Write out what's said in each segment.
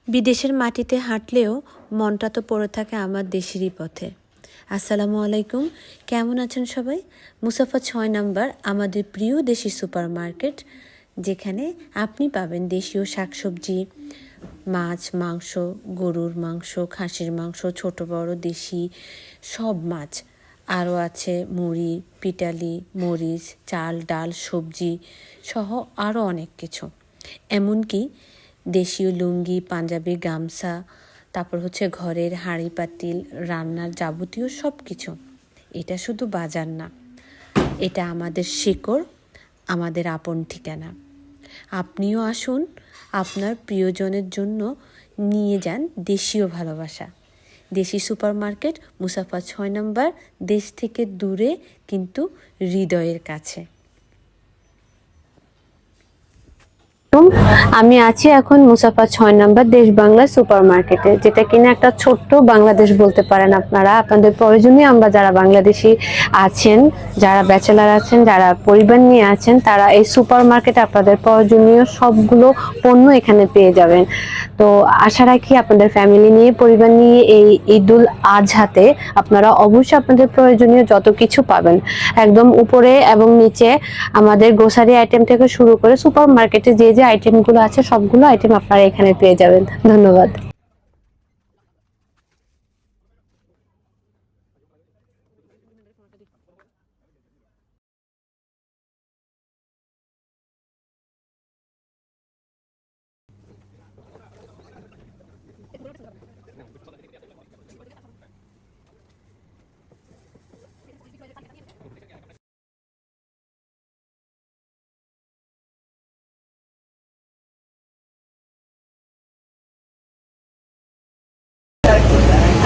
বিদেশের মাটিতে হাঁটলেও মনটা তো পড়ে থাকে আমার দেশেরই পথে। আসসালামু আলাইকুম, কেমন আছেন সবাই? মুসাফা 6 নম্বর আমাদের প্রিয় দেশি সুপার মার্কেট, যেখানে আপনি পাবেন দেশীয় শাকসবজি, মাছ, মাংস, গরুর মাংস, খাসির মাংস, ছোট বড় দেশি সব মাছ। আরও আছে মুড়ি, পিটালি, মরিচ, চাল, ডাল, সবজি সহ আরও অনেক কিছু। এমনকি দেশীয় লুঙ্গি, পাঞ্জাবি, গামছা, তারপর ঘরের হাঁড়ি পাতিল, রান্নার যাবতীয় সব কিছু। এটা শুধু বাজার না, এটা আমাদের শিকড়, আমাদের আপন ঠিকানা। আপনিও আসুন, আপনার প্রিয়জনের জন্য নিয়ে যান দেশীয় ভালোবাসা। দেশি সুপার মার্কেট, মুসাফা 6 নম্বর, দেশ থেকে দূরে কিন্তু হৃদয়ের কাছে। আমি আছি এখন মুসাফা 6 নম্বর দেশ বাংলা সুপার মার্কেটে, যেটা কিনা একটা ছোট্ট বাংলাদেশ বলতে পারেন আপনারা। আপনাদের প্রয়োজনীয় আমরা যারা বাংলাদেশি আছেন, যারা ব্যাচেলার আছেন, যারা পরিবার নিয়ে আছেন, তারা এই সুপার মার্কেটে আপনাদের প্রয়োজনীয় সবগুলো পণ্য এখানে পেয়ে যাবেন। তো আশা রাখি আপনাদের ফ্যামিলি নিয়ে, পরিবার নিয়ে এই ঈদুল আজহাতে আপনারা অবশ্যই আপনাদের প্রয়োজনীয় যত কিছু পাবেন। একদম উপরে এবং নিচে আমাদের গ্রোসারি আইটেম থেকে শুরু করে সুপার মার্কেটে যে যে আইটেমগুলো আছে সবগুলো আইটেম আপনারা এখানে পেয়ে যাবেন। ধন্যবাদ।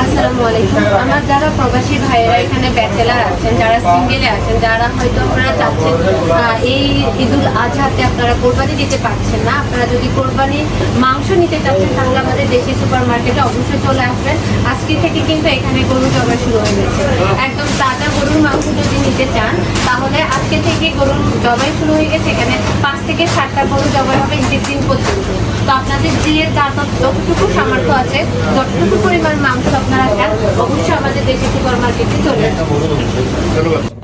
আসসালামু আলাইকুম। আমার যারা প্রবাসী ভাইয়েরা এখানে ব্যাচেলার আছেন, যারা সিঙ্গেলে আছেন, যারা হয়তো আপনারা চাচ্ছেন এই ঈদুল আজহাতে আপনারা কোরবানি দিতে পারছেন না, আপনারা যদি কোরবানি মাংস নিতে চাচ্ছেন তাহলে আমাদের দেশি সুপার মার্কেটে অবশ্যই চলে আসবেন। আজকে থেকে কিন্তু এখানে গরু জবাই শুরু হয়ে গেছে। একদম তাজা গরুর মাংস যদি নিতে চান তাহলে আজকে থেকে গরুর জবাই শুরু হয়ে গেছে। এখানে 5 থেকে 7টা গরু জবাই হবে ঈদের দিন পর্যন্ত। তো আপনাদের যে যতটুকু সামর্থ্য আছে, যতটুকু পরিমাণ মাংস আপনারা খান, অবশ্যই আমাদের দেশি সুপার মার্কেটে চলে আসবেন।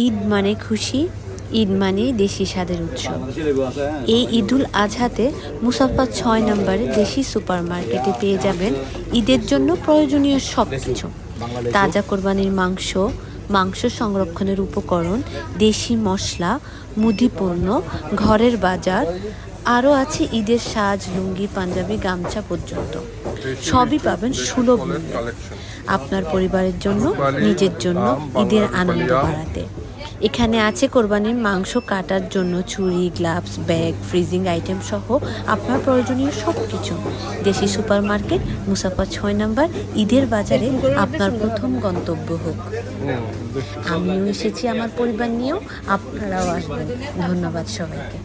ঈদ মানে খুশি, ঈদ মানে দেশি স্বাদের উৎসব। এই ঈদুল আজহাতে মুসাফা 6 নম্বরে দেশি সুপার মার্কেটে পেয়ে যাবেন ঈদের জন্য প্রয়োজনীয় সব কিছু। তাজা কোরবানির মাংস, মাংস সংরক্ষণের উপকরণ, দেশি মশলা, মুদি পণ্য, ঘরের বাজার, আরও আছে ঈদের সাজ, লুঙ্গি, পাঞ্জাবি, গামছা পর্যন্ত। সবই পাবেন সুলভ মূল্যে। আপনার পরিবারের জন্য, নিজের জন্য ঈদের আনন্দ বাড়াতে। এখানে আছে কোরবানির মাংস কাটার জন্য ছুরি, গ্লাভস, ব্যাগ, ফ্রিজিং আইটেম সহ আপনার প্রয়োজনীয় সব কিছু। দেশি সুপার মার্কেট, মুসাফা 6 নম্বর, ঈদের বাজারে আপনার প্রথম গন্তব্য হোক। আমিও এসেছি আমার পরিবার নিয়েও, আপনারাও আসবেন। ধন্যবাদ সবাইকে।